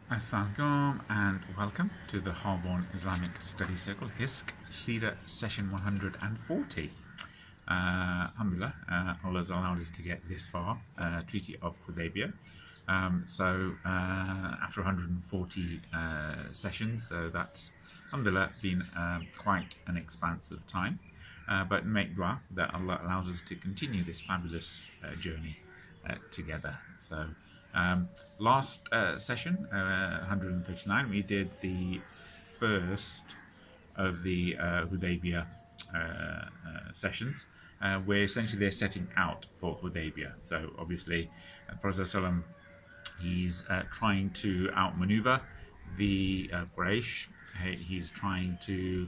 Assalamualaikum and welcome to the Harborne Islamic Study Circle, HISC Seerah session 140. Alhamdulillah, Allah's allowed us to get this far, Treaty of Hudaibiyah. After 140 sessions, so that's, alhamdulillah, been quite an expanse of time. But make dua that Allah allows us to continue this fabulous journey together. So last session, 139, we did the first of the Hudaibiyah sessions, where essentially they're setting out for Hudaibiyah. So obviously, Prophet ﷺ, he's trying to outmaneuver the Quraish. He's trying to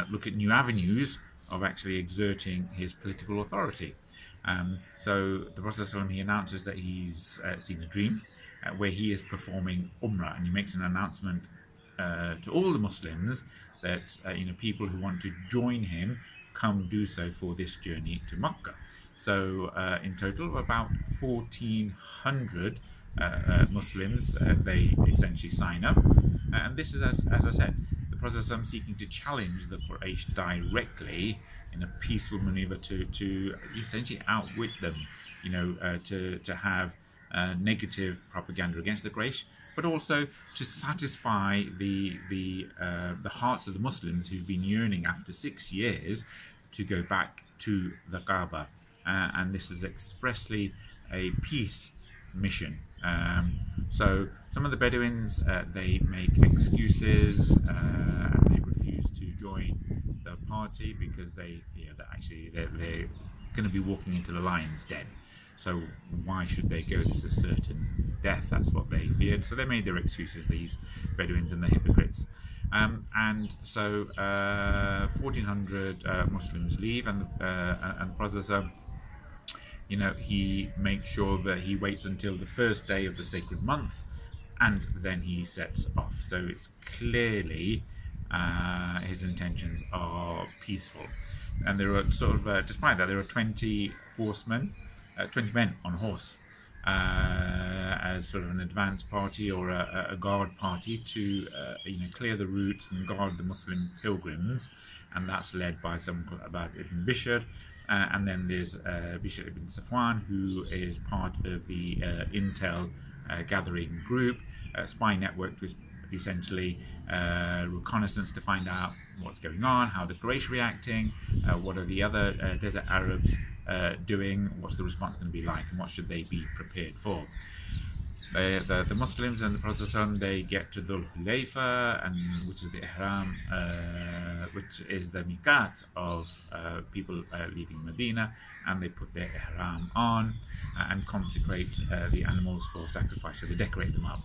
look at new avenues of actually exerting his political authority. So the Prophet ﷺ, he announces that he's seen a dream where he is performing Umrah, and he makes an announcement to all the Muslims that people who want to join him come do so for this journey to Makkah. So in total, about 1,400 Muslims they essentially sign up, and this is as I said, the Prophet ﷺ seeking to challenge the Quraish directly in a peaceful maneuver to essentially outwit them, to have negative propaganda against the Quraysh, but also to satisfy the hearts of the Muslims who've been yearning after 6 years to go back to the Kaaba, and this is expressly a peace mission. So some of the Bedouins they make excuses and they refuse to join the party because they fear that actually they're going to be walking into the lion's den. So why should they go? This is certain death. That's what they feared. So they made their excuses, these Bedouins and the hypocrites. And so 1,400 Muslims leave, and the Prophet, he makes sure that he waits until the first day of the sacred month, and then he sets off. So it's clearly his intentions are peaceful. And there are sort of, despite that, there are 20 horsemen, 20 men on horse, as sort of an advance party or a guard party to clear the routes and guard the Muslim pilgrims, and that's led by someone called Abu Bakr ibn Bishr. And then there's Bishr ibn Safwan, who is part of the intel gathering group, spy network to essentially reconnaissance to find out what's going on, how the Quraysh reacting, what are the other desert Arabs doing, what's the response going to be like, and what should they be prepared for. The Muslims and the Prophet ﷺ, they get to Dhul Hulayfa, and which is the Ihram, which is the miqat of people leaving Medina, and they put their Ihram on and consecrate the animals for sacrifice, so they decorate them up.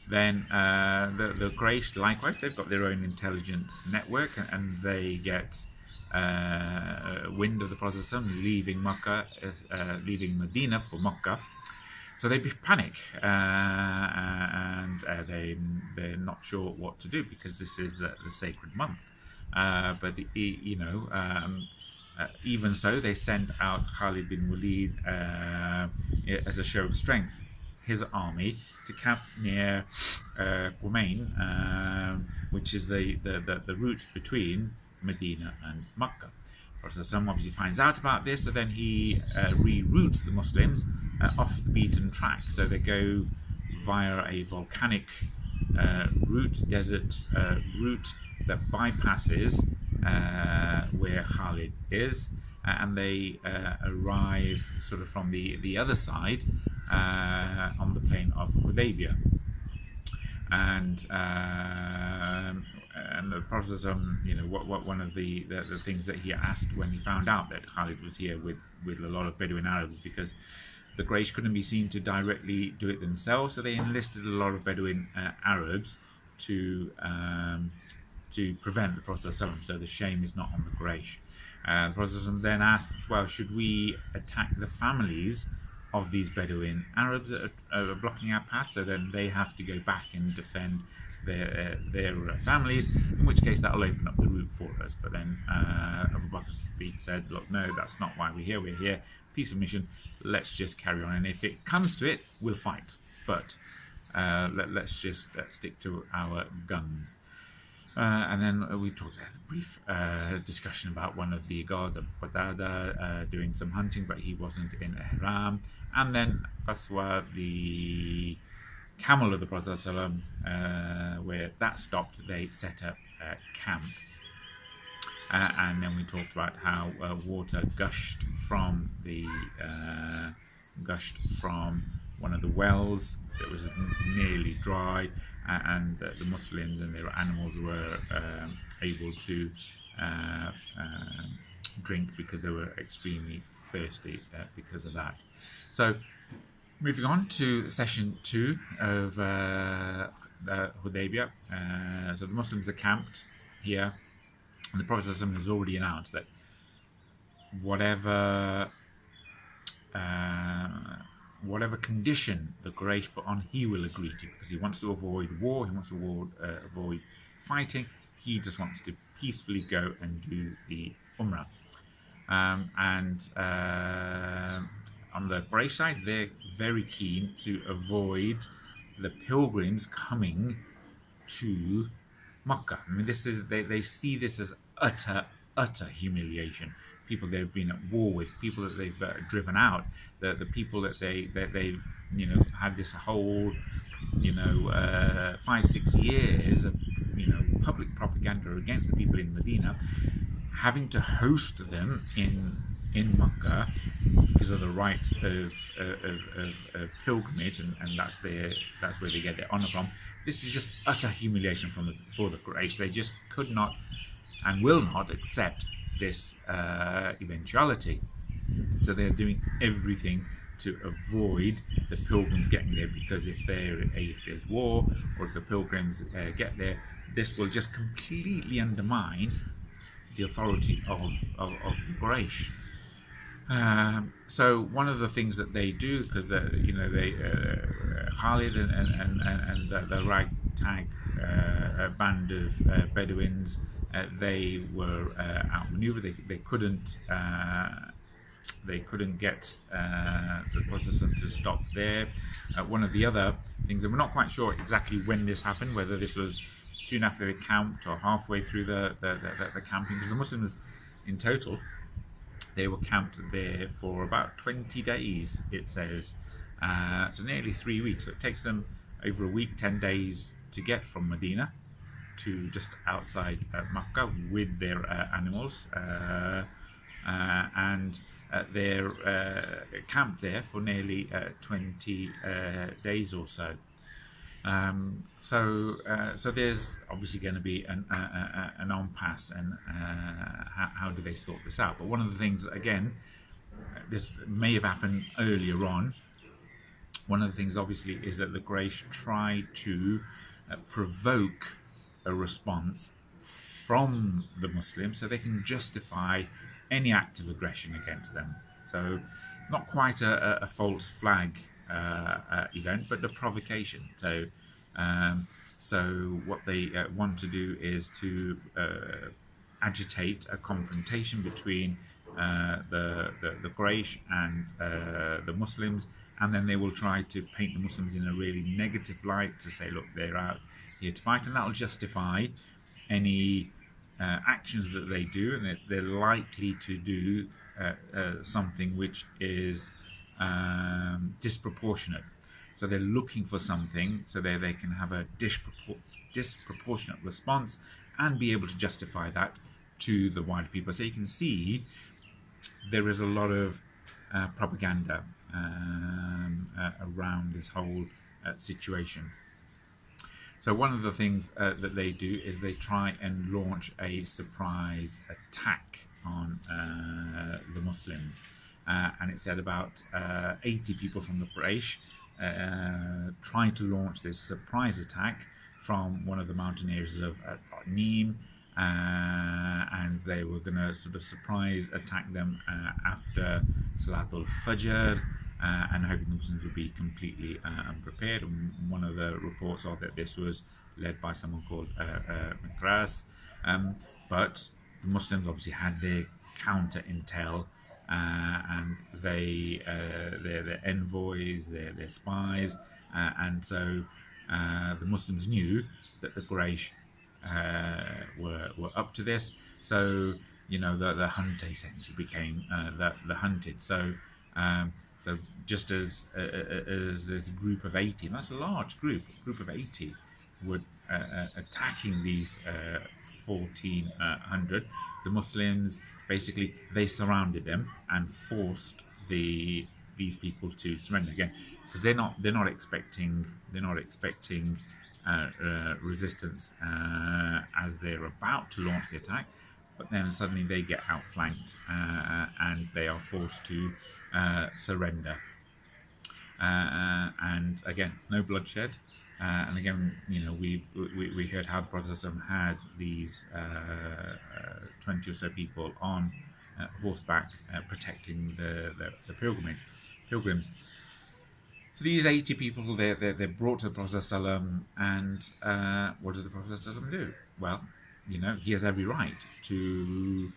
Then the Quraysh, likewise, they've got their own intelligence network, and they get wind of the Prophet ﷺ leaving Makkah, leaving Medina for Makkah. So they panic, and they're not sure what to do because this is the sacred month. Even so, they send out Khalid bin Walid as a show of strength, his army, to camp near Qumain, which is the route between Medina and Makkah. Prophet obviously finds out about this, so then he reroutes the Muslims off the beaten track. So they go via a volcanic route, desert route that bypasses where Khalid is, and they arrive sort of from the other side on the plain of Hudaibiyah. And the Prophet, one of the things that he asked when he found out that Khalid was here with a lot of Bedouin Arabs, because the Quraysh couldn't be seen to directly do it themselves, so they enlisted a lot of Bedouin Arabs to prevent the Prophet ﷺ, so the shame is not on the Quraysh. The Prophet ﷺ then asks, well, should we attack the families of these Bedouin Arabs that are blocking our path, so then they have to go back and defend their families, in which case that will open up the route for us. But then Abu Bakr said, look, no, that's not why we're here, peaceful mission, let's just carry on, and if it comes to it, we'll fight. But let's just stick to our guns. And then we talked a brief discussion about one of the guards, Abu Bakr, doing some hunting, but he wasn't in ihram. And then Qaswa, the camel of the Prophet ﷺ, where that stopped, they set up camp. And then we talked about how water gushed from one of the wells that was nearly dry, and the Muslims and their animals were able to drink because they were extremely thirsty because of that. So moving on to session 2 of Hudaibiyah. So the Muslims are camped here, and the Prophet ﷺ has already announced that whatever condition the Quraysh put on, he will agree to, because he wants to avoid war, he wants to avoid fighting. He just wants to peacefully go and do the Umrah. On the Quraysh side, they're very keen to avoid the pilgrims coming to Makkah. I mean, this is they see this as utter humiliation. People they've been at war with, people that they've driven out, the people that they've had this whole 5-6 years of public propaganda against the people in Medina, having to host them in Makkah because of the rights of pilgrimage, and that's where they get their honor from. This is just utter humiliation for the Quraysh. They just could not and will not accept this eventuality. So they're doing everything to avoid the pilgrims getting there, because if there's war, or if the pilgrims get there, this will just completely undermine the authority of the Quraysh. So one of the things that they do, because Khalid and the ragtag band of Bedouins, they were outmaneuvered. They couldn't get the process to stop there. One of the other things, and we're not quite sure exactly when this happened, whether this was soon after they camped or halfway through the camping, because the Muslims in total, they were camped there for about 20 days, it says. So nearly 3 weeks. So it takes them over a week, 10 days to get from Medina to just outside Makkah with their animals. And they're camped there for nearly 20 days or so. So there's obviously going to be an impasse, and how do they sort this out? But one of the things, again, this may have happened earlier on. One of the things, obviously, is that the Quraysh tried to provoke a response from the Muslims so they can justify any act of aggression against them. So not quite a false flag event, but the provocation. So what they want to do is to agitate a confrontation between the Quraysh and the Muslims, and then they will try to paint the Muslims in a really negative light to say, look, they're out here to fight, and that will justify any actions that they do, and they're likely to do something which is disproportionate. So they're looking for something so they can have a disproportionate response and be able to justify that to the wider people. So you can see there is a lot of propaganda around this whole situation. So one of the things that they do is they try and launch a surprise attack on the Muslims. And it said about 80 people from the Quraysh trying to launch this surprise attack from one of the mountain areas of Neem, and they were going to sort of surprise attack them after Salatul Fajr, and hoping the Muslims would be completely unprepared. And one of the reports are that this was led by someone called Mikras, but the Muslims obviously had their counter intel, and their envoys, their spies, and so the Muslims knew that the Quraysh were up to this. So the hunt essentially became the hunted. So just as this group of 80, and that's a large group of 80, were attacking these 1,400, the Muslims basically they surrounded them and forced these people to surrender again, because they're not expecting resistance as they're about to launch the attack, but then suddenly they get outflanked and they are forced to surrender. And again, no bloodshed. And again, we heard how the Prophet had these 20 or so people on horseback protecting the pilgrims. So these 80 people, they're brought to the Prophet, and what did the Prophet do? Well, he has every right to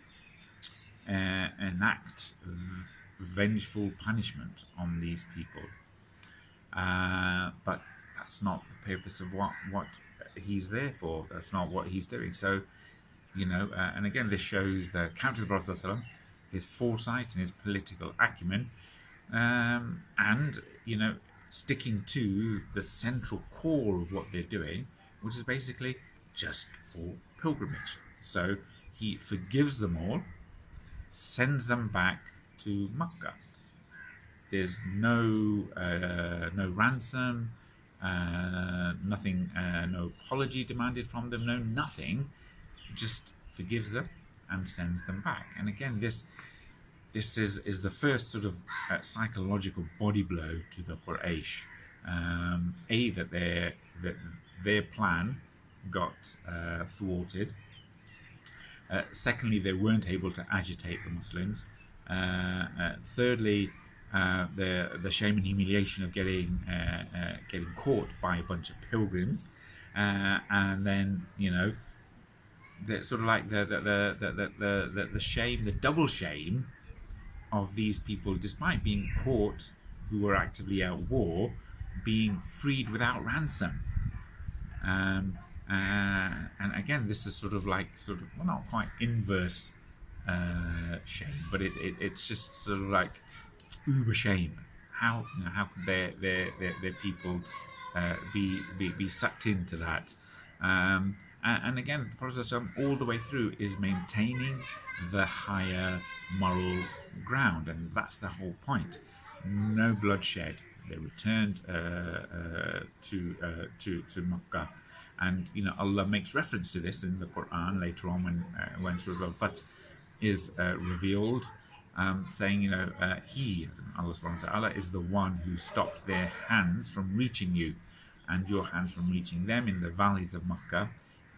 enact vengeful punishment on these people, but that's not the purpose of what he's there for. That's not what he's doing. So, and again, this shows the character of the Prophet, his foresight and his political acumen, and sticking to the central core of what they're doing, which is basically just for pilgrimage. So he forgives them all, sends them back to Mecca. There's no ransom, nothing, no apology demanded from them, no nothing. Just forgives them and sends them back. And again, this is the first sort of psychological body blow to the Quraysh. That their plan got thwarted. Secondly, they weren't able to agitate the Muslims. Thirdly, the shame and humiliation of getting caught by a bunch of pilgrims, and then the sort of like the shame, the double shame of these people, despite being caught, who were actively at war, being freed without ransom. And again, this is sort of well, not quite inverse shame, but it's just sort of like uber shame. How could their people be sucked into that? And again, the Prophet all the way through is maintaining the higher moral ground, and that's the whole point. No bloodshed. They returned to Makkah, and Allah makes reference to this in the Qur'an later on when Surah Al-Fath is revealed, saying He, Allah subhanahu wa ta'ala, is the one who stopped their hands from reaching you and your hands from reaching them in the valleys of Makkah,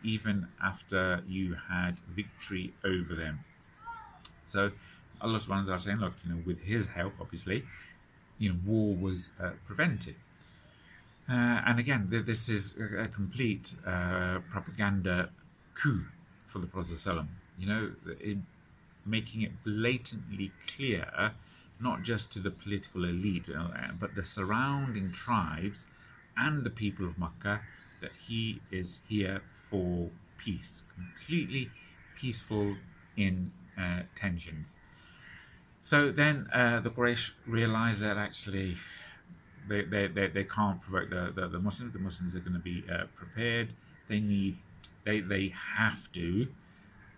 even after you had victory over them. So Allah subhanahu wa ta'ala saying, look, with His help, obviously, war was prevented. And again, this is a complete propaganda coup for the Prophet ﷺ. Making it blatantly clear, not just to the political elite, but the surrounding tribes and the people of Makkah, that he is here for peace, completely peaceful in tensions. So then the Quraysh realize that actually they can't provoke the Muslims. The Muslims are going to be prepared. They have to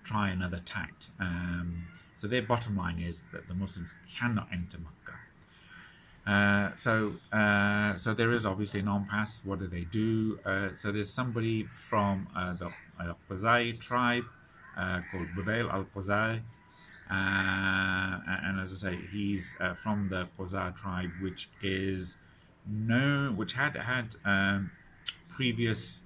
try another tact. So their bottom line is that the Muslims cannot enter Makkah. So there is obviously an impasse. What do? So there's somebody from the al-Kuzai'a tribe called Budail, al-Kuzai'a, and as I say, he's from the Quza tribe, which had previous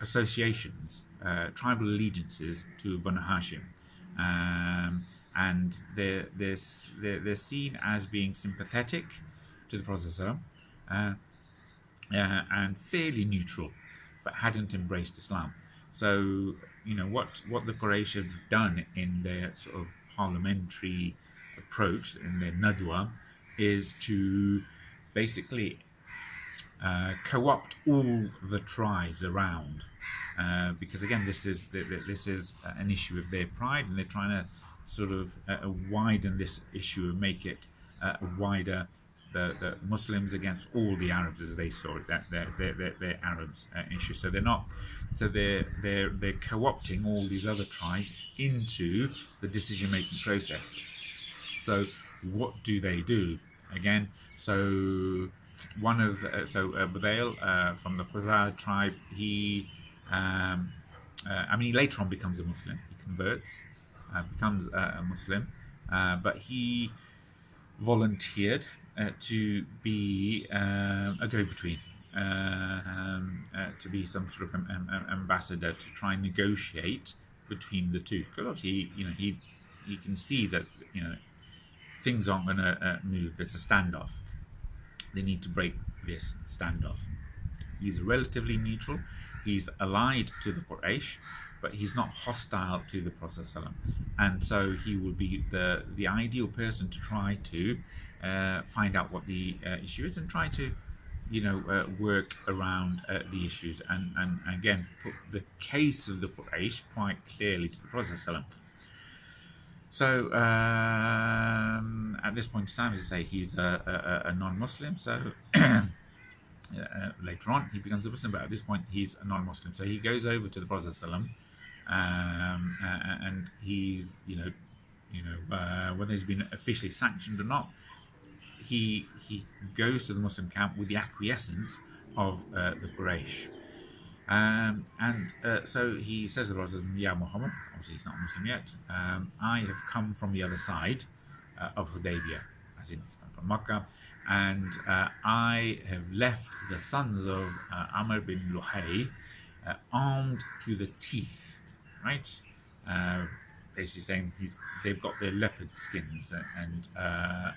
associations, tribal allegiances to Banu Hashim, and they're seen as being sympathetic to the Prophet and fairly neutral, but hadn't embraced Islam. So what the Quraysh have done in their sort of parliamentary approach, in their nadwa, is to basically co-opt all the tribes around, because again, this is an issue of their pride, and they're trying to sort of widen this issue and make it wider. The Muslims against all the Arabs, as they saw it, that they're Arabs issue. So they're not. So they're co-opting all these other tribes into the decision-making process. So what do they do? Again, so one of Budail from the Quraish tribe, he later on becomes a Muslim. He converts, becomes a Muslim, but he volunteered to be a go-between, to be some sort of ambassador to try and negotiate between the two. Because obviously, he can see that things aren't going to move. There's a standoff. They need to break this standoff. He's relatively neutral. He's allied to the Quraish, but he's not hostile to the Prophet ﷺ. And so he will be the ideal person to try to find out what the issue is and try to work around the issues and again put the case of the Quraish quite clearly to the Prophet ﷺ. So at this point in time, as I say, he's a non-Muslim. So later on he becomes a Muslim, but at this point he's a non-Muslim. So he goes over to the Prophet ﷺ, and he's whether he's been officially sanctioned or not, he goes to the Muslim camp with the acquiescence of the Quraysh. So he says to the Prophet, "Ya Muhammad," obviously he's not Muslim yet, "I have come from the other side of Hudaibiyah," as in from Makkah, and I have left the sons of Amr bin Luhay armed to the teeth, right? Basically saying they've got their leopard skins, and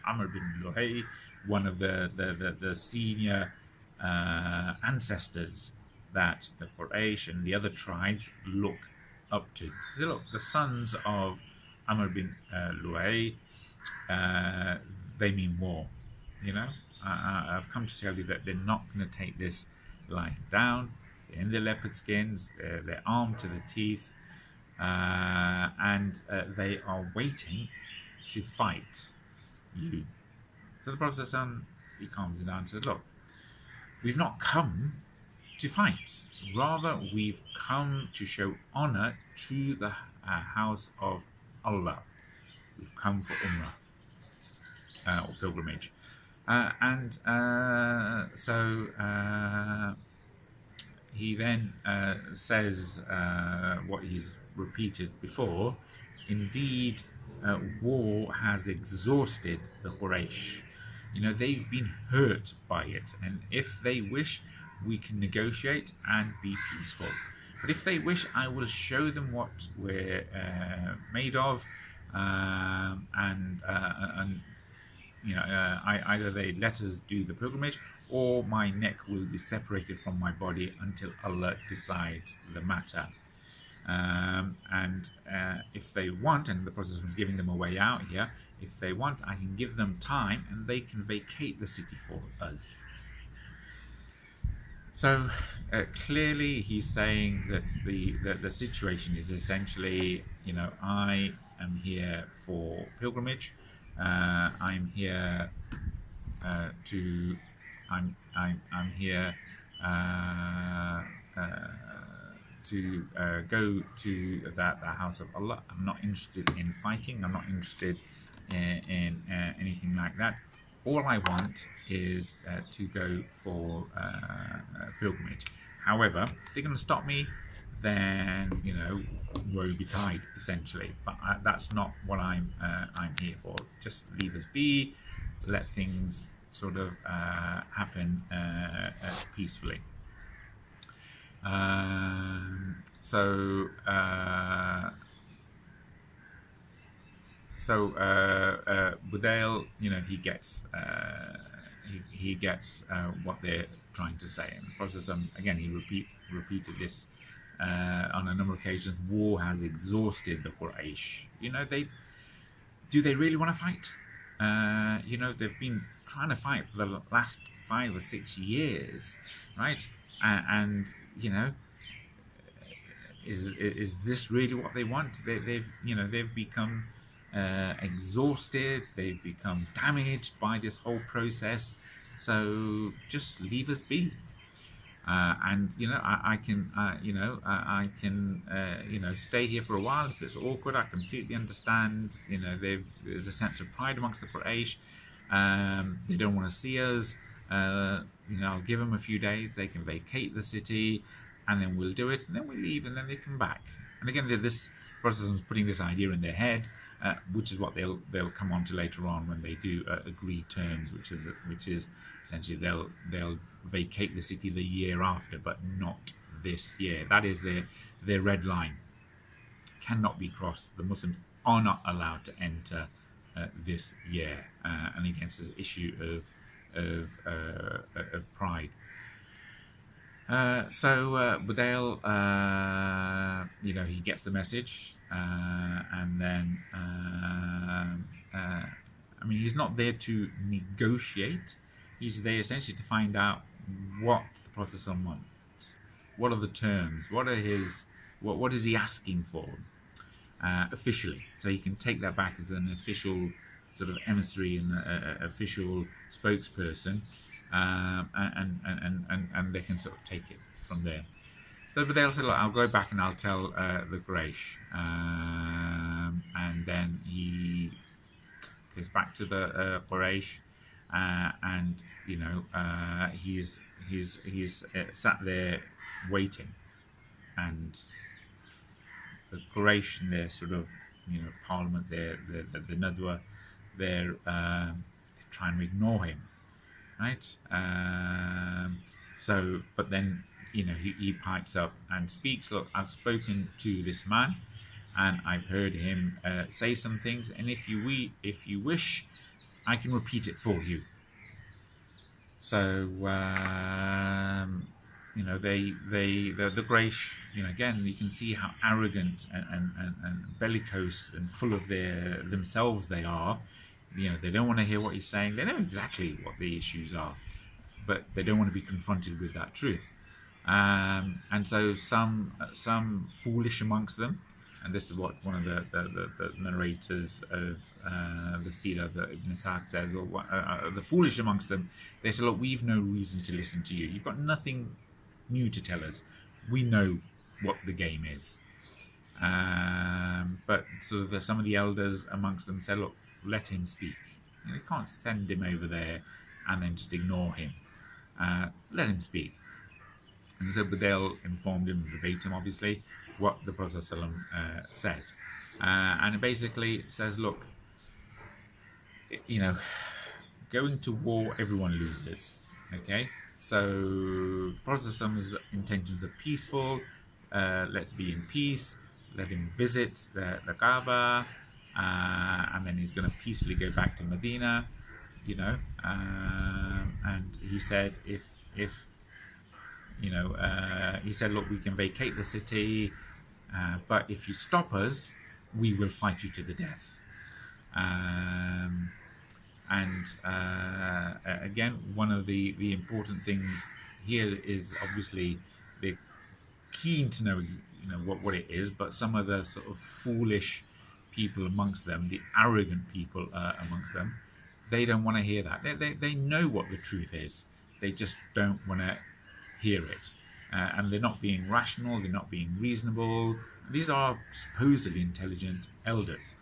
Amr bin Luhay, one of the senior ancestors that the Quraysh and the other tribes look up to. So look, the sons of Amr bin Luhay, they mean war. I've come to tell you that they're not going to take this lying down. They're in their leopard skins. They're armed to the teeth. And they are waiting to fight you. So the Prophet ﷺ, he calms it down and says, "Look, we've not come to fight. Rather, we've come to show honor to the house of Allah. We've come for Umrah or pilgrimage." He then says what he's repeated before: indeed, war has exhausted the Quraysh. They've been hurt by it, and if they wish, we can negotiate and be peaceful. But if they wish, I will show them what we're made of, either they let us do the pilgrimage, or my neck will be separated from my body until Allah decides the matter. If they want, and the Prophet was giving them a way out here, if they want, I can give them time and they can vacate the city for us. So clearly he's saying that the situation is essentially, I am here for pilgrimage. I'm here I'm here to go to the house of Allah. I'm not interested in fighting. I'm not interested in anything like that. All I want is to go for pilgrimage. However, if they're going to stop me, then woe betide, essentially. But that's not what I'm here for. Just leave us be. Let things sort of happen peacefully. Budail, he gets what they're trying to say, and the process. Again, he repeated this on a number of occasions. War has exhausted the Quraysh. Do they really want to fight? They've been trying to fight for the last 5 or 6 years, right? And you know, is this really what they want? They've become exhausted. They've become damaged by this whole process. So just leave us be. And you know, I can stay here for a while if it's awkward. I completely understand. You know, there's a sense of pride amongst the Quraysh. They don't want to see us. You know, I'll give them a few days. They can vacate the city, and then we'll do it, and then we leave, and then they come back. And again, this Protestants putting this idea in their head, which is what they'll come on to later on when they do agree terms, which is essentially they'll vacate the city the year after, but not this year. That is their red line. Cannot be crossed. The Muslims are not allowed to enter this year, and again, it's an issue of pride. So Budail, you know, he gets the message, and then I mean, he's not there to negotiate. He's there essentially to find out what the Prophet wants. What are the terms? What is he asking for officially? So he can take that back as an official sort of emissary and official spokesperson, and they can sort of take it from there. So, but they'll say, look, I'll go back and I'll tell the Quraysh, and then he goes back to the Quraysh, and you know, he's sat there waiting, and the Quraysh and their sort of, you know, parliament, the Nadwa, they're trying to ignore him, right? So, but then, you know, he pipes up and speaks. Look, I've spoken to this man, and I've heard him say some things, and if you wish, I can repeat it for you. So, you know, the Quraysh, you know, again, you can see how arrogant and bellicose and full of themselves they are. You know, they don't want to hear what he's saying. They know exactly what the issues are, but they don't want to be confronted with that truth. And so some foolish amongst them, and this is what one of the narrators of the Seerah, the Ibn Masud, says, well, the foolish amongst them, they say, look, we've no reason to listen to you. You've got nothing new to tell us. We know what the game is. But so some of the elders amongst them say, look, let him speak. You know, you can't send him over there and then just ignore him. Let him speak. And so Budail informed him verbatim, obviously, what the Prophet ﷺ said. And it basically says, look, you know, going to war, everyone loses. Okay? So the Prophet ﷺ's intentions are peaceful. Let's be in peace. Let him visit the Kaaba. And then he's going to peacefully go back to Medina, you know. And he said, if you know, he said, look, we can vacate the city, but if you stop us, we will fight you to the death. Again, one of the important things here is obviously they're keen to know, you know, what it is, but some of the sort of foolish people amongst them, the arrogant people amongst them, they don't want to hear that. They know what the truth is. They just don't want to hear it. And they're not being rational, they're not being reasonable. These are supposedly intelligent elders,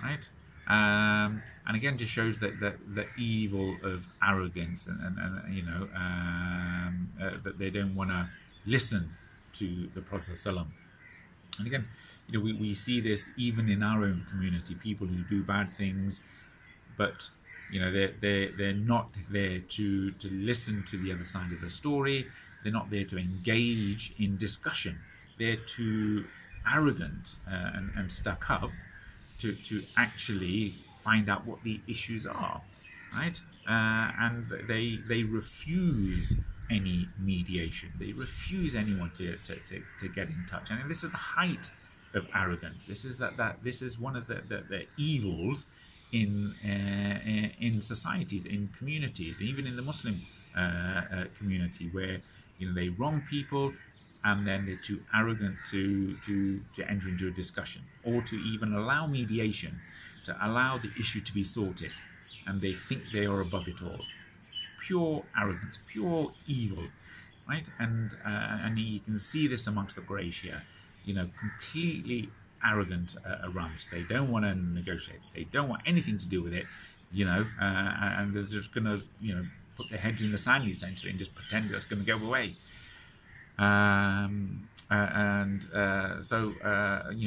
right? And again, just shows that the evil of arrogance and you know, that they don't want to listen to the Prophet ﷺ. And again, you know, we see this even in our own community, people who do bad things, but you know, they're not there to listen to the other side of the story. They're not there to engage in discussion. They're too arrogant and stuck up to actually find out what the issues are, right? And they refuse any mediation. They refuse anyone to get in touch. And this is the height of arrogance. This is this is one of the evils in societies, in communities, even in the Muslim community, where they wrong people, and then they're too arrogant to enter into a discussion or to even allow mediation, to allow the issue to be sorted, and they think they are above it all. Pure arrogance, pure evil, right? And you can see this amongst the Quraish here, completely arrogant around this. They don't want to negotiate. They don't want anything to do with it, and they're just going to, put their heads in the sand essentially and just pretend it's going to go away. So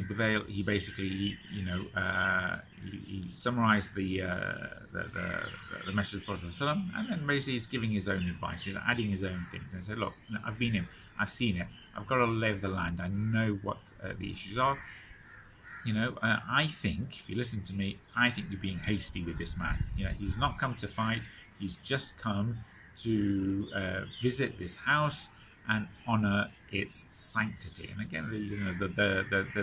Budail, he basically, he summarized the message of the Prophet ﷺ, and then basically he's giving his own advice. He's adding his own things. And said, look, I've been him. I've seen it. I've got to lay the land. I know what the issues are. I think, if you listen to me, I think you're being hasty with this man. He's not come to fight. He's just come to visit this house and honour its sanctity. And again, the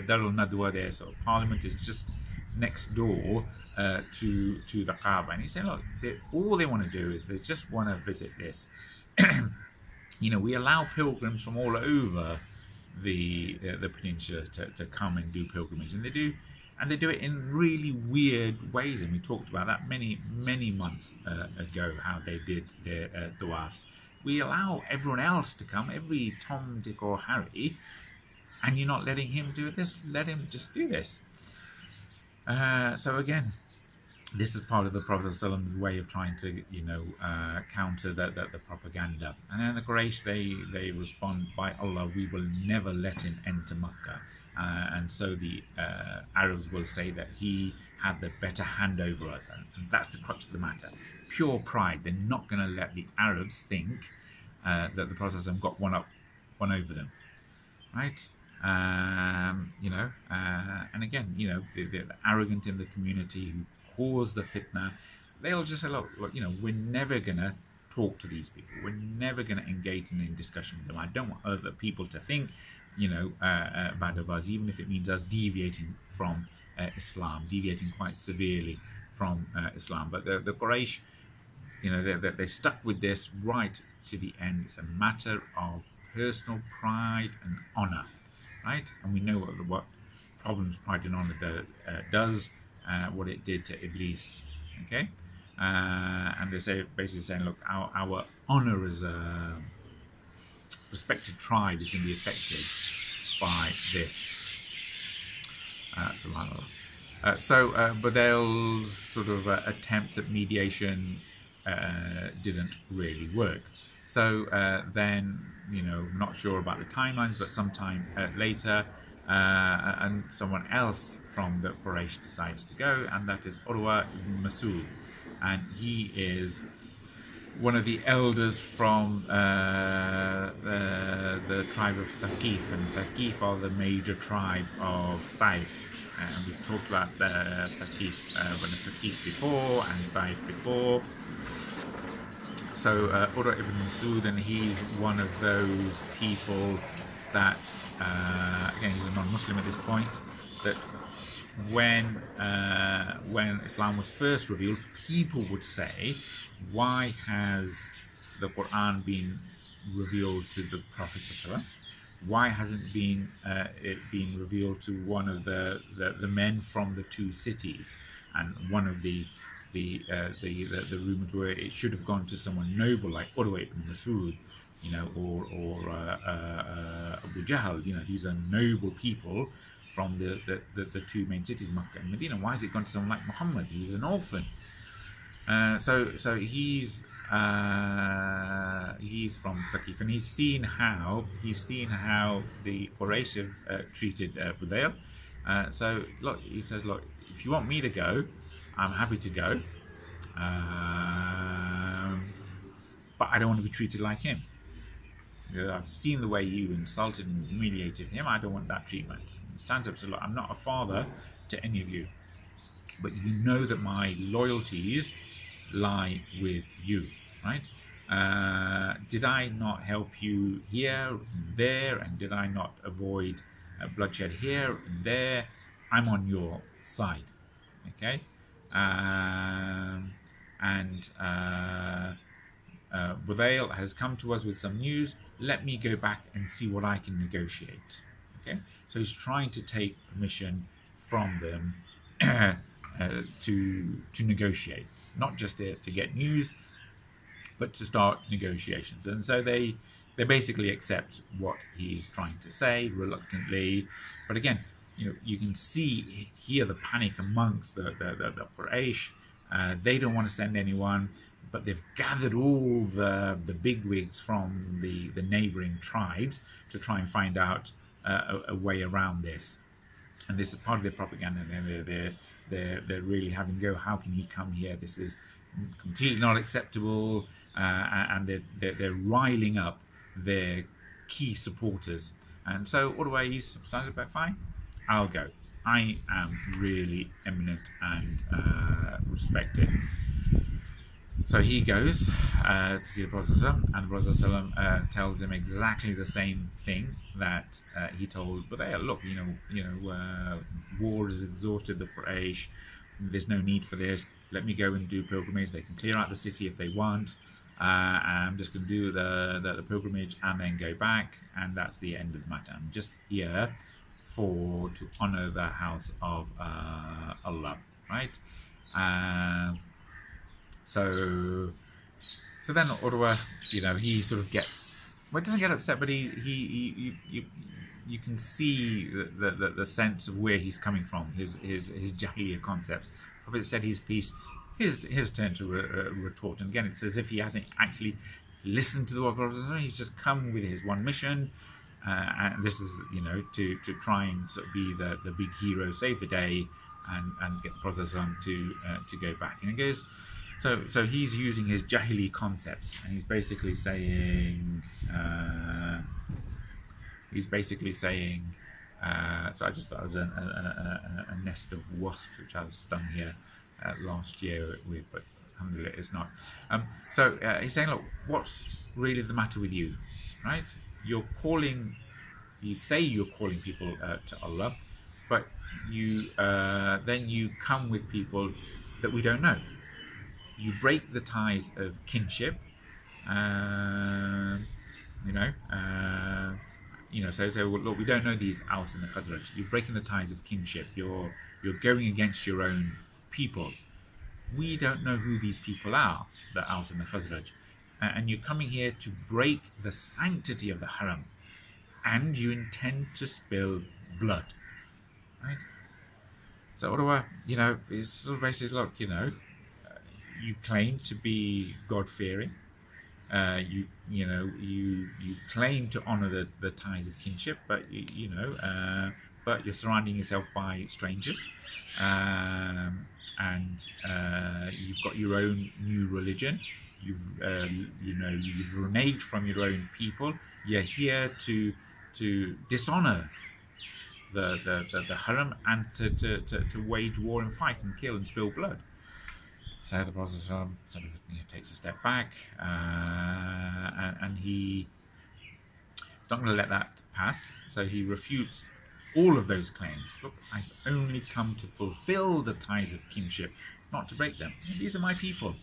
Darul Nadwa there, so Parliament is just next door to the Kaaba. And he's saying, look, all they want to do is they just want to visit this. We allow pilgrims from all over the peninsula to come and do pilgrimage, and they do it in really weird ways. And we talked about that many months ago, how they did their tawafs. We allow everyone else to come, every Tom, Dick or Harry, and you're not letting him do this. Let him just do this. So again, this is part of the Prophet ﷺ's way of trying to, counter the propaganda. And then the Quraysh, they respond, by Allah, we will never let him enter Makkah. And so the Arabs will say that he had the better hand over us. And that's the crux of the matter. Pure pride. They're not going to let the Arabs think that the Prophet ﷺ got one over them. Right? And again, the arrogant in the community who cause the fitna, they'll just say, look, we're never going to talk to these people. We're never going to engage in discussion with them. I don't want other people to think, bad of us, even if it means us deviating from Islam, deviating quite severely from Islam. But the Quraysh, they're stuck with this right to the end. It's a matter of personal pride and honor, right? And we know what problems pride and honor does. What it did to Iblis, okay? And they basically saying, look, our honor as a respected tribe is going to be affected by this. Budail's sort of attempts at mediation didn't really work. So then, not sure about the timelines, but sometime later, and someone else from the Quraysh decides to go, and that is Uruwa ibn Masud, and he is one of the elders from the tribe of Thaqif, and Thaqif are the major tribe of Taif. And we've talked about the Thaqif, Thaqif before and Taif before. So Uruwa ibn Masud, and he's one of those people that, again, he's a non-Muslim at this point, that when Islam was first revealed, people would say, why has the Qur'an been revealed to the Prophet ﷺ? Why hasn't it been revealed to one of the men from the two cities? And one of the rumors were it should have gone to someone noble like Uruwa ibn Masud, or Abu Jahl. These are noble people from the two main cities, Makkah and Medina. Why has it gone to someone like Muhammad? He was an orphan. So he's from Thaqif, and he's seen how the Quraysh have treated Budail. So look, he says, look, if you want me to go, I'm happy to go, but I don't want to be treated like him. I've seen the way you insulted and humiliated him. I don't want that treatment. He stands up and says, look, I'm not a father to any of you, but you know that my loyalties lie with you, right? Did I not help you here and there, and did I not avoid bloodshed here and there? I'm on your side, okay? Budail has come to us with some news. Let me go back and see what I can negotiate. Okay, so he's trying to take permission from them to negotiate, not just to get news, but to start negotiations. And so they basically accept what he's trying to say reluctantly. But again, you can hear the panic amongst the Quraish. They don't want to send anyone, but they've gathered all the bigwigs from the neighboring tribes to try and find out a way around this. And this is part of their propaganda. They're really having a go. How can he come here? This is completely not acceptable. And they're riling up their key supporters. And so Uruwa sounds about fine. I'll go. I am really eminent and respected. So he goes to see the Prophet ﷺ, and the Prophet ﷺ tells him exactly the same thing that he told Budail. Look, war has exhausted the Quraysh. There's no need for this. Let me go and do pilgrimage. They can clear out the city if they want. I'm just going to do the pilgrimage and then go back, and that's the end of the matter. I'm just here to honor the house of Allah, right? So then Uruwa, he sort of gets, well, he doesn't get upset, but you can see the sense of where he's coming from, his Jahiliyyah concepts. The Prophet said his piece, his turn to retort, and again it's as if he hasn't actually listened to the Prophet. He's just come with his one mission, and this is to try and sort of be the big hero, save the day, and get the Prophet to go back. And he goes, so he's using his Jahili concepts, and he's basically saying so I just thought it was a nest of wasps which I was stung here last year with, but alhamdulillah it's not. So he's saying, look, what's really the matter with you, right? You say you're calling people to Allah, but then you come with people that we don't know. You break the ties of kinship, so look, we don't know these Aus and the Khazraj. You're breaking the ties of kinship. You're going against your own people. We don't know who these people are, the Aus and the Khazraj, and you're coming here to break the sanctity of the Haram, and you intend to spill blood, right? So Uruwa, is sort of basically, look, you claim to be God-fearing. You claim to honour the ties of kinship, but but you're surrounding yourself by strangers, and you've got your own new religion. You've reneged from your own people. You're here to dishonour the Haram and to wage war and fight and kill and spill blood. So the Prophet sort of takes a step back, and he's not going to let that pass. So he refutes all of those claims. Look, I've only come to fulfill the ties of kinship, not to break them. These are my people.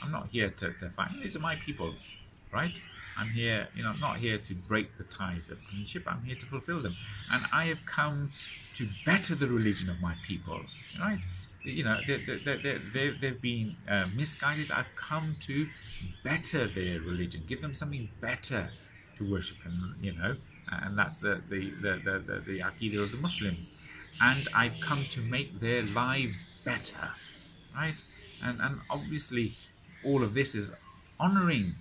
I'm not here to fight. These are my people, right? I'm here, I'm not here to break the ties of kinship. I'm here to fulfill them, and I have come to better the religion of my people, right? They've been misguided. I've come to better their religion, give them something better to worship, and that's the Aqidah of the Muslims. And I've come to make their lives better, right? And obviously, all of this is honouring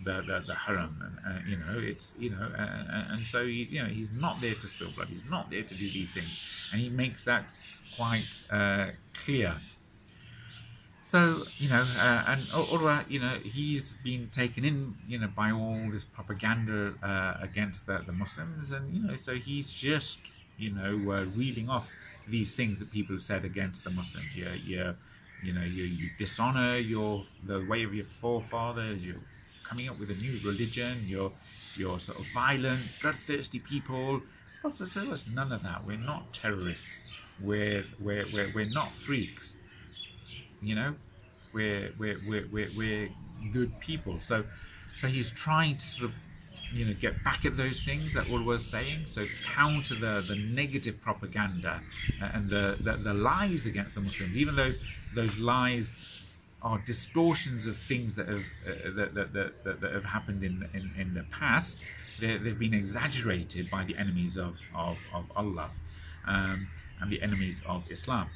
the Haram, and so he's not there to spill blood. He's not there to do these things, and he makes that quite clear. So and Uruwa, he's been taken in, by all this propaganda against the Muslims, and so he's just reading off these things that people have said against the Muslims. You dishonour the way of your forefathers. You're coming up with a new religion. You're sort of violent, bloodthirsty people. None of that. We're not terrorists. We're not freaks. you know, we're good people. So he's trying to sort of, you know, get back at those things that Urwa was saying. So counter the negative propaganda and the lies against the Muslims, even though those lies are distortions of things that have that have happened in the past. They've been exaggerated by the enemies of Allah and the enemies of Islam.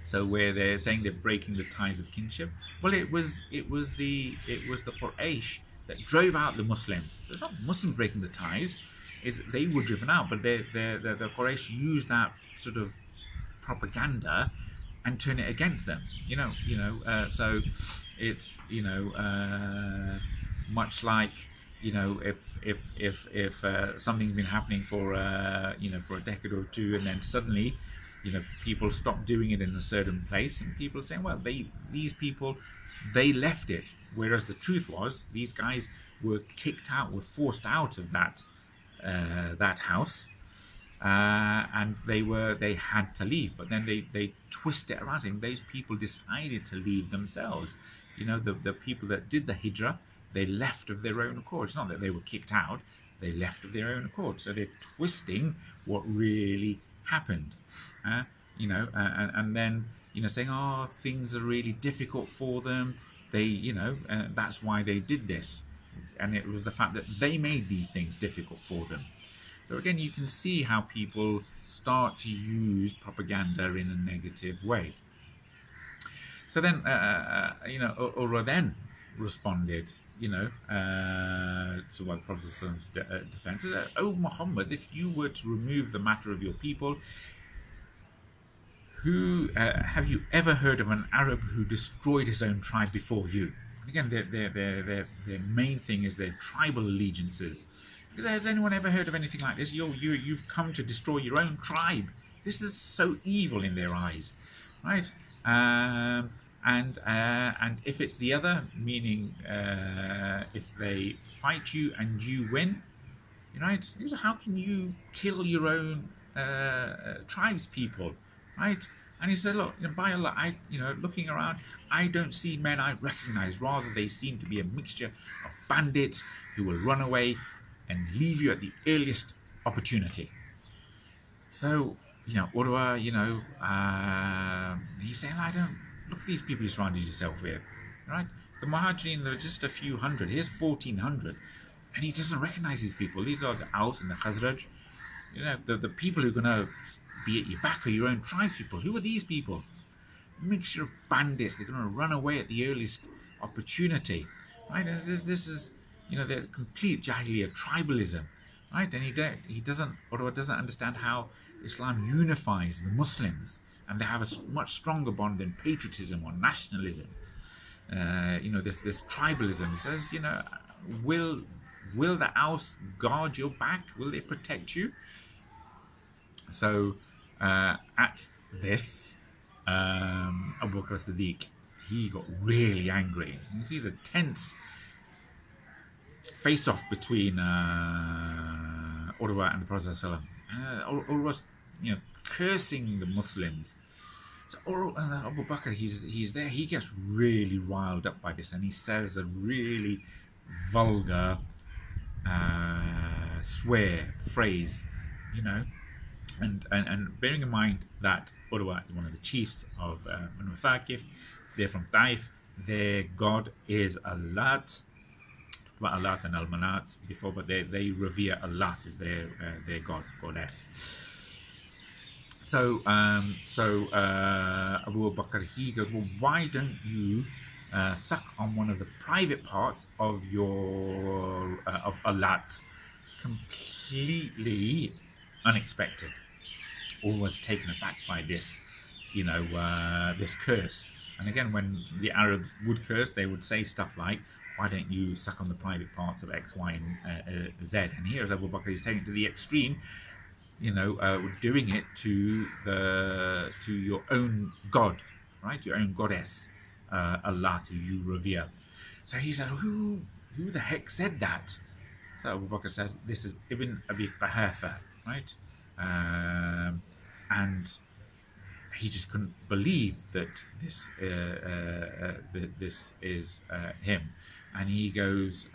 So where they're saying they're breaking the ties of kinship, well, it was the Quraish that drove out the Muslims. It's not Muslims breaking the ties; they were driven out. But the Quraish used that sort of propaganda and turn it against them. So it's much like, you know, if something's been happening for for a decade or two, and then suddenly, you know, people stop doing it in a certain place, and people are saying, well, these people left it, whereas the truth was these guys were kicked out, were forced out of that house, and they had to leave. But then they twist it around, saying those people decided to leave themselves. You know, the people that did the hijrah, they left of their own accord. It's not that they were kicked out, they left of their own accord. So they're twisting what really happened, and then, you know, saying, oh, things are really difficult for them. They, that's why they did this. And it was the fact that they made these things difficult for them. So again, you can see how people start to use propaganda in a negative way. So then, Urwa then responded, to what the Prophet's defense. Oh, Muhammad, if you were to remove the matter of your people, who have you ever heard of an Arab who destroyed his own tribe before you? And again, their main thing is their tribal allegiances. Because has anyone ever heard of anything like this? You've come to destroy your own tribe. This is so evil in their eyes, right? And if it's the other, meaning if they fight you and you win, right? How can you kill your own tribespeople, right? And he said, look, by Allah, looking around, I don't see men I recognize. Rather, they seem to be a mixture of bandits who will run away and leave you at the earliest opportunity. So, Urwa, he's saying, I don't, look at these people you surrounded yourself with, right? The Muhajirin, there are just a few hundred. Here's 1,400. And he doesn't recognize these people. These are the Aus and the Khazraj. The people who are going to be at your back are your own tribespeople. Who are these people? A mixture of bandits. They're going to run away at the earliest opportunity, right? And this is, the complete jahiliyyah, tribalism, right? And Urwa doesn't understand how Islam unifies the Muslims, and they have a much stronger bond than patriotism or nationalism. This tribalism. He says, will the Aus guard your back? Will they protect you? So at this, Abu Bakr as-Siddiq, he got really angry. You see the tense face-off between Urwa and the Prophet ﷺ. Urwa's, cursing the Muslims. So Abu Bakr, he's there. He gets really riled up by this, and he says a really vulgar swear phrase, and bearing in mind that Urwa is one of the chiefs of Banu Thaqif. They're from Taif. Their god is Allat. About Allat and Al-Manat before, but they revere Allat as their goddess. So Abu Bakr, he goes, well, why don't you suck on one of the private parts of your of Allat? Completely unexpected. Always taken aback by this, this curse. And again, when the Arabs would curse, they would say stuff like, why don't you suck on the private parts of X, Y, and Z? And here, as Abu Bakr is taking it to the extreme, doing it to your own god, right? Your own goddess, Allah, who you revere. So he said, who the heck said that? So Abu Bakr says, this is Ibn Abi Quhafa, right? And he just couldn't believe that this this is him, and he goes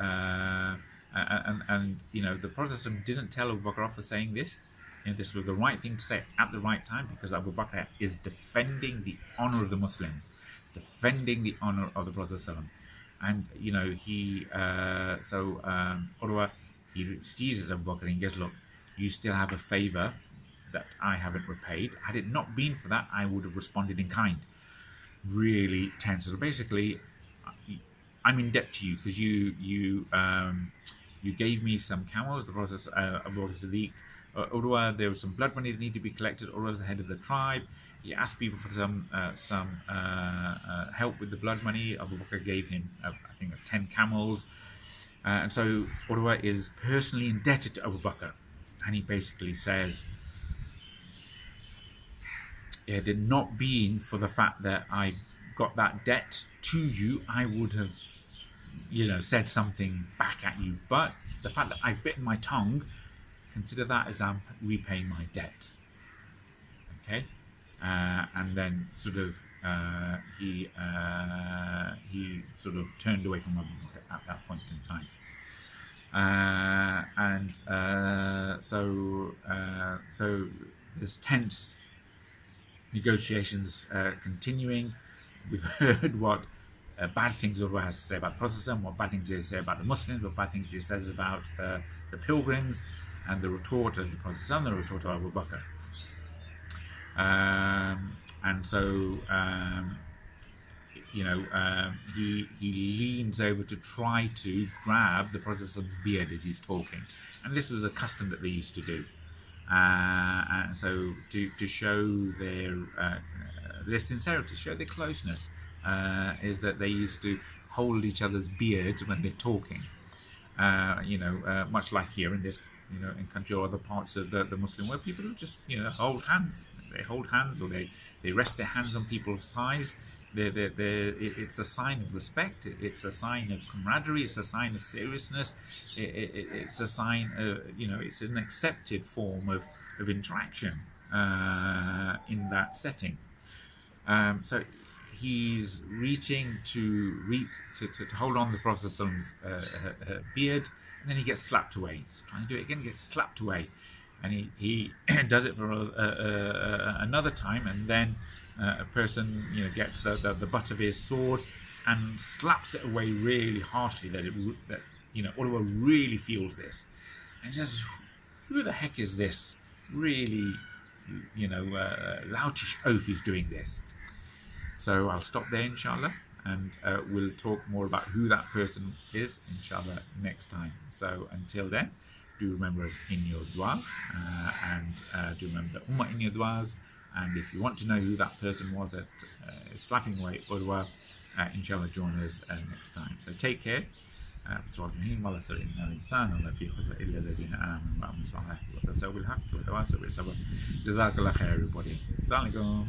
and you know, the Prophet didn't tell Abu Bakr off for saying this. You know, this was the right thing to say at the right time, because Abu Bakr is defending the honor of the Muslims, defending the honor of the Prophet. And you know, he Urwa, he seizes Abu Bakr and he goes, look, you still have a favor that I haven't repaid. Had it not been for that, I would have responded in kind. Really tense. So basically, I'm in debt to you because you gave me some camels. The Prophet Abu Bakr Siddiq, Urwa, there was some blood money that needed to be collected. Urwa was the head of the tribe. He asked people for some help with the blood money. Abu Bakr gave him, I think, 10 camels. And so Urwa is personally indebted to Abu Bakr. And he basically says, had it not been for the fact that I've got that debt to you, I would have, you know, said something back at you. But the fact that I've bitten my tongue, consider that as I'm repaying my debt. Okay? And then sort of he sort of turned away from Abu Bakr at that point in time. So there's tense negotiations continuing. We've heard what bad things Urwa has to say about the Prophet, what bad things he has to say about the Muslims, what bad things he says about the pilgrims, and the retort of the Prophet, the retort of Abu Bakr. And so you know, he leans over to try to grab the Prophet's beard as he's talking, and this was a custom that they used to do. And so to show their sincerity, show their closeness, is that they used to hold each other's beards when they're talking. You know, much like here in this, you know, in country or other parts of the Muslim world, people will just, you know, hold hands. They hold hands, or they rest their hands on people's thighs. It's a sign of respect. It's a sign of camaraderie. It's a sign of seriousness. It's a sign of, you know, it's an accepted form of interaction in that setting. So he's reaching to hold on the Prophet's beard, and then he gets slapped away. He's trying to do it again, gets slapped away, and he does it for another time, and then a person, you know, gets the butt of his sword and slaps it away really harshly. That you know, Urwa really feels this, and he says, "Who the heck is this? Really, you know, loutish oaf is doing this." So I'll stop there, inshallah, and we'll talk more about who that person is, inshallah, next time. So until then, do remember us in your du'as, and do remember the Ummah in your du'as. And if you want to know who that person was that is slapping away Urwa, inshallah, join us next time. So take care. Jazakallah khair, everybody. Assalamu alaikum.